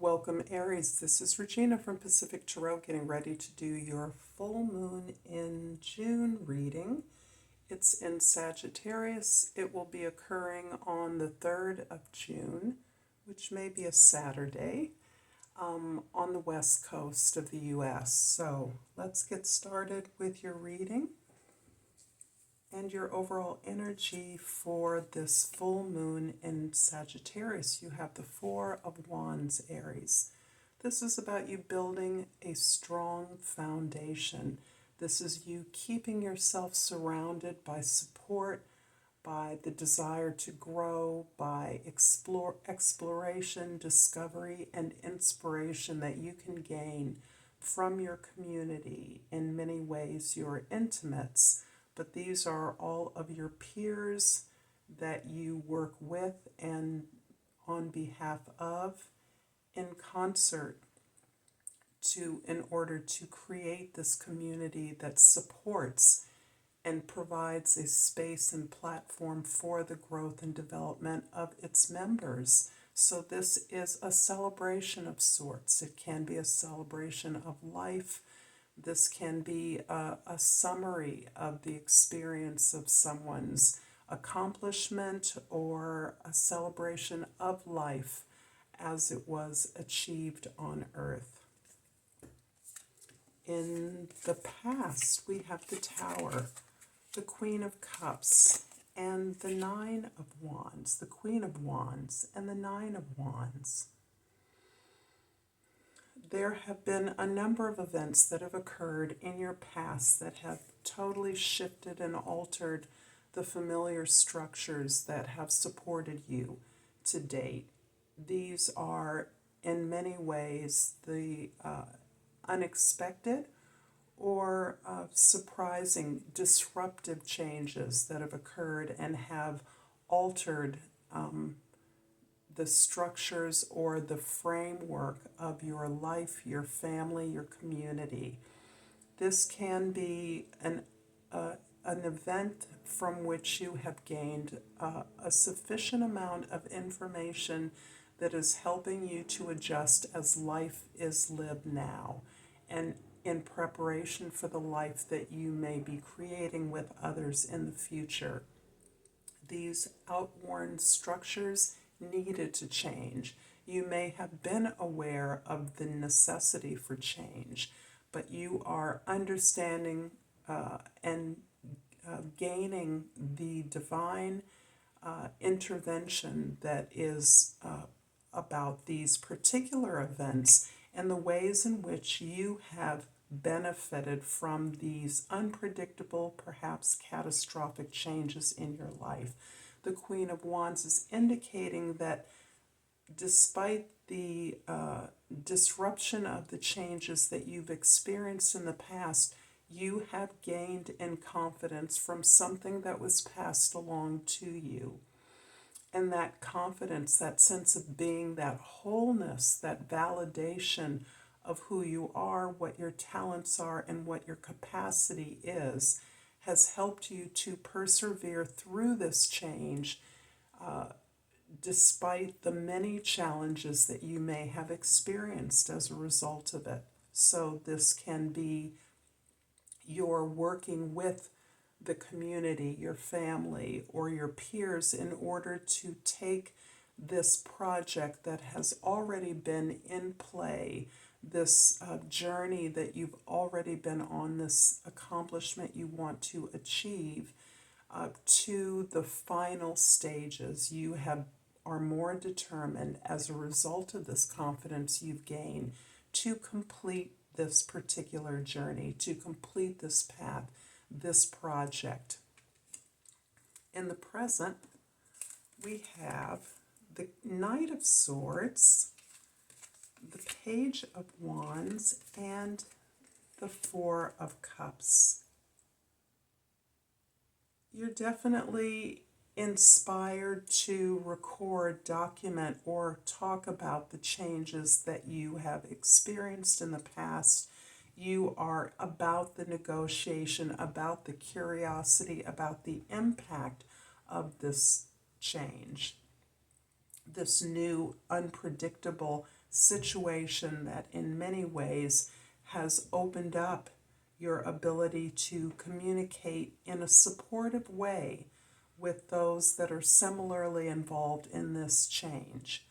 Welcome, Aries. This is Regina from Pacific Tarot, getting ready to do your full moon in June reading. It's in Sagittarius. It will be occurring on the 3rd of June, which may be a Saturday, on the west coast of the U.S. So let's get started with your reading and your overall energy for this full moon in Sagittarius. You have the Four of Wands, Aries. This is about you building a strong foundation. This is you keeping yourself surrounded by support, by the desire to grow, by exploration, discovery, and inspiration that you can gain from your community, in many ways your intimates. But these are all of your peers that you work with and on behalf of in concert in order to create this community that supports and provides a space and platform for the growth and development of its members. So this is a celebration of sorts. It can be a celebration of life. This can be a summary of the experience of someone's accomplishment or a celebration of life as it was achieved on Earth. In the past, we have the Tower, the Queen of Cups, and the Nine of Wands, the Queen of Wands, and the Nine of Wands. There have been a number of events that have occurred in your past that have totally shifted and altered the familiar structures that have supported you to date. These are, in many ways, the unexpected or surprising, disruptive changes that have occurred and have altered the structures or the framework of your life, your family, your community. This can be an event from which you have gained a sufficient amount of information that is helping you to adjust as life is lived now, and in preparation for the life that you may be creating with others in the future. These outworn structures needed to change. You may have been aware of the necessity for change, but you are understanding and gaining the divine intervention that is about these particular events and the ways in which you have benefited from these unpredictable, perhaps catastrophic changes in your life. The Queen of Wands is indicating that despite the disruption of the changes that you've experienced in the past, you have gained in confidence from something that was passed along to you. And that confidence, that sense of being, that wholeness, that validation of who you are, what your talents are, and what your capacity is, has helped you to persevere through this change despite the many challenges that you may have experienced as a result of it. So this can be your working with the community, your family, or your peers in order to take this project that has already been in play, this journey that you've already been on, this accomplishment you want to achieve, to the final stages. You are more determined as a result of this confidence you've gained to complete this particular journey, to complete this path, this project. In the present, we have the Knight of Swords, the Page of Wands, and the Four of Cups. You're definitely inspired to record, document, or talk about the changes that you have experienced in the past. You are about the negotiation, about the curiosity, about the impact of this change, this new, unpredictable situation that in many ways has opened up your ability to communicate in a supportive way with those that are similarly involved in this change,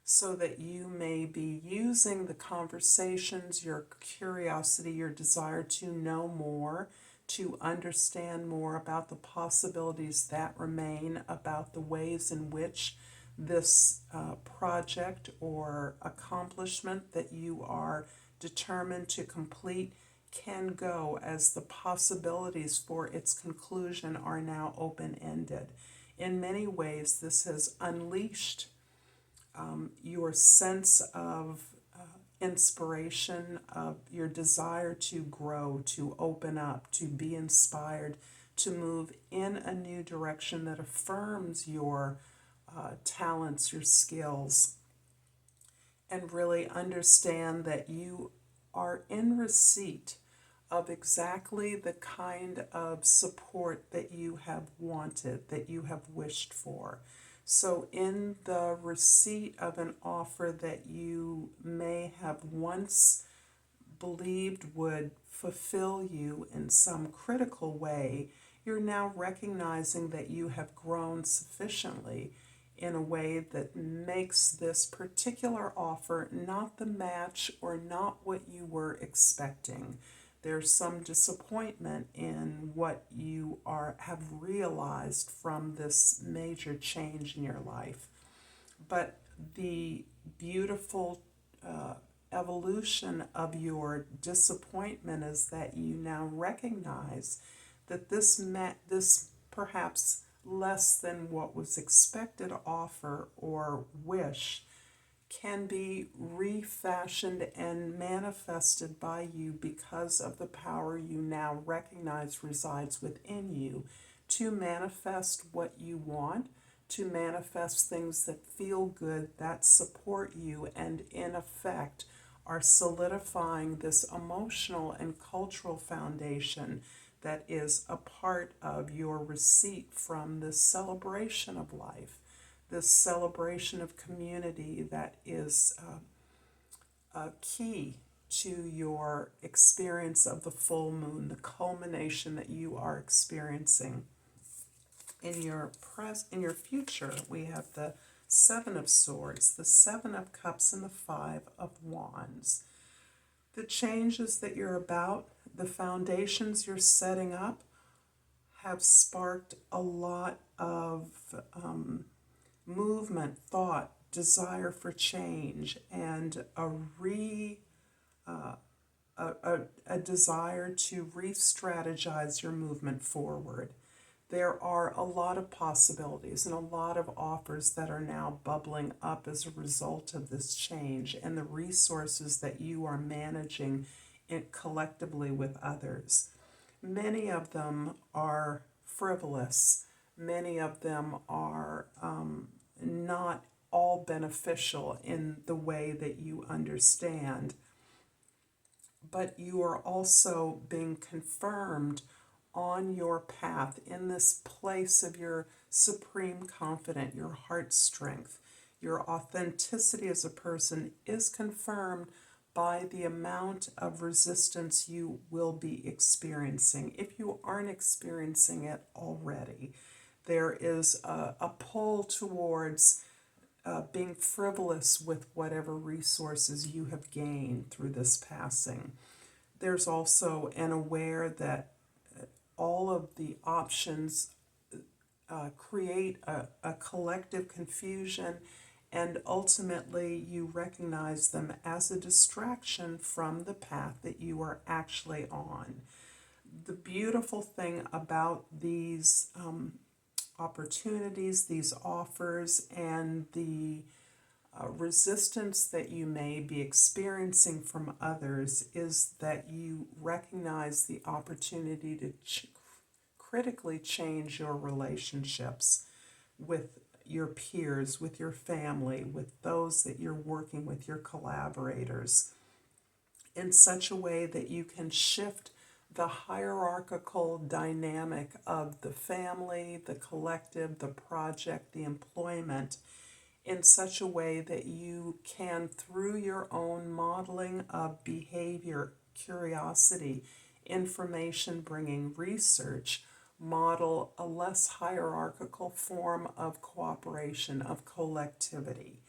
so that you may be using the conversations, your curiosity, your desire to know more, to understand more about the possibilities that remain, about the ways in which this project or accomplishment that you are determined to complete can go, as the possibilities for its conclusion are now open-ended. In many ways, this has unleashed your sense of inspiration, of your desire to grow, to open up, to be inspired, to move in a new direction that affirms your talents, your skills, and really understand that you are in receipt of exactly the kind of support that you have wanted, that you have wished for. So in the receipt of an offer that you may have once believed would fulfill you in some critical way, you're now recognizing that you have grown sufficiently in a way that makes this particular offer not the match or not what you were expecting. There's some disappointment in what you have realized from this major change in your life. But the beautiful evolution of your disappointment is that you now recognize that this perhaps less than what was expected offer or wish can be refashioned and manifested by you because of the power you now recognize resides within you to manifest what you want, to manifest things that feel good, that support you, and in effect are solidifying this emotional and cultural foundation that is a part of your receipt from this celebration of life, this celebration of community that is key to your experience of the full moon, the culmination that you are experiencing. In your future, we have the Seven of Swords, the Seven of Cups, and the Five of Wands. The changes that you're about, the foundations you're setting up, have sparked a lot of movement, thought, desire for change, and a desire to re-strategize your movement forward. There are a lot of possibilities and a lot of offers that are now bubbling up as a result of this change and the resources that you are managing collectively with others. Many of them are frivolous. Many of them are not all beneficial in the way that you understand. But you are also being confirmed on your path in this place of your supreme confidence, your heart strength. Your authenticity as a person is confirmed by the amount of resistance you will be experiencing. If you aren't experiencing it already, there is a pull towards being frivolous with whatever resources you have gained through this passing. There's also an aware that all of the options create a collective confusion, and ultimately you recognize them as a distraction from the path that you are actually on. The beautiful thing about these opportunities, these offers, and the resistance that you may be experiencing from others is that you recognize the opportunity to critically change your relationships with your peers, with your family, with those that you're working with, your collaborators, in such a way that you can shift the hierarchical dynamic of the family, the collective, the project, the employment, in such a way that you can, through your own modeling of behavior, curiosity, information bringing research, model a less hierarchical form of cooperation, of collectivity.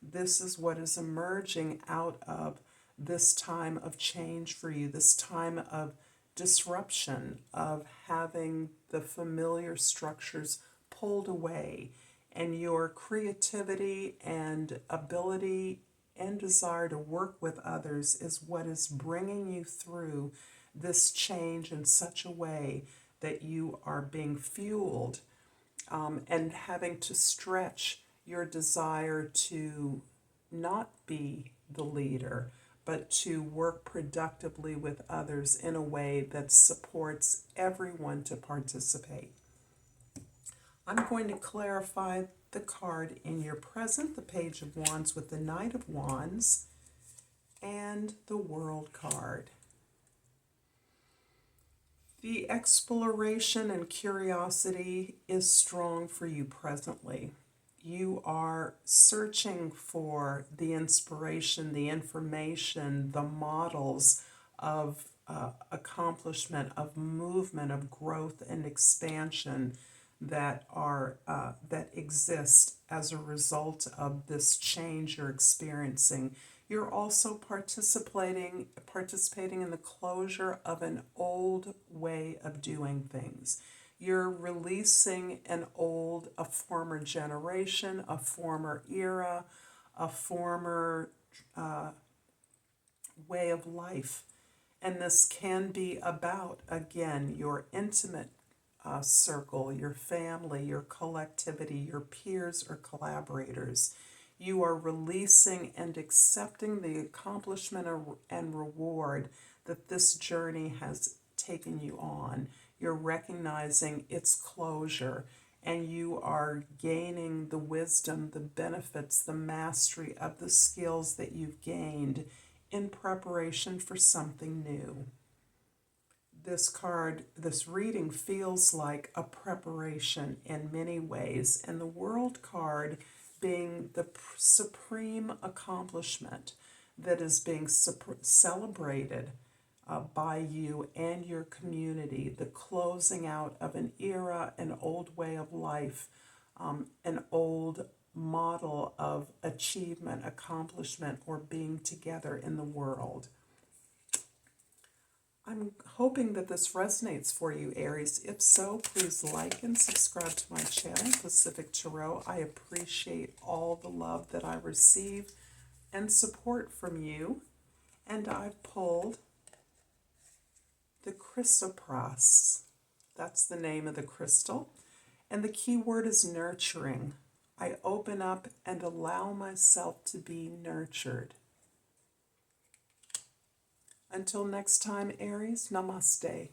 This is what is emerging out of this time of change for you, this time of disruption, of having the familiar structures pulled away, and your creativity and ability and desire to work with others is what is bringing you through this change in such a way that you are being fueled and having to stretch your desire to not be the leader, but to work productively with others in a way that supports everyone to participate. I'm going to clarify the card in your present, the Page of Wands with the Knight of Wands and the World card. The exploration and curiosity is strong for you presently. You are searching for the inspiration, the information, the models of accomplishment, of movement, of growth and expansion that exist as a result of this change you're experiencing. You're also participating in the closure of an old way of doing things. You're releasing a former generation, a former era, a former way of life. And this can be about, again, your intimate circle, your family, your collectivity, your peers or collaborators. You are releasing and accepting the accomplishment and reward that this journey has taken you on. You're recognizing its closure, and you are gaining the wisdom, the benefits, the mastery of the skills that you've gained in preparation for something new. This reading feels like a preparation in many ways, and the World card being the supreme accomplishment that is being celebrated by you and your community, the closing out of an era, an old way of life, an old model of achievement, accomplishment, or being together in the world. I'm hoping that this resonates for you, Aries. If so, please like and subscribe to my channel, Pacific Tarot. I appreciate all the love that I receive and support from you. And I've pulled the chrysoprase. That's the name of the crystal. And the key word is nurturing. I open up and allow myself to be nurtured. Until next time, Aries, Namaste.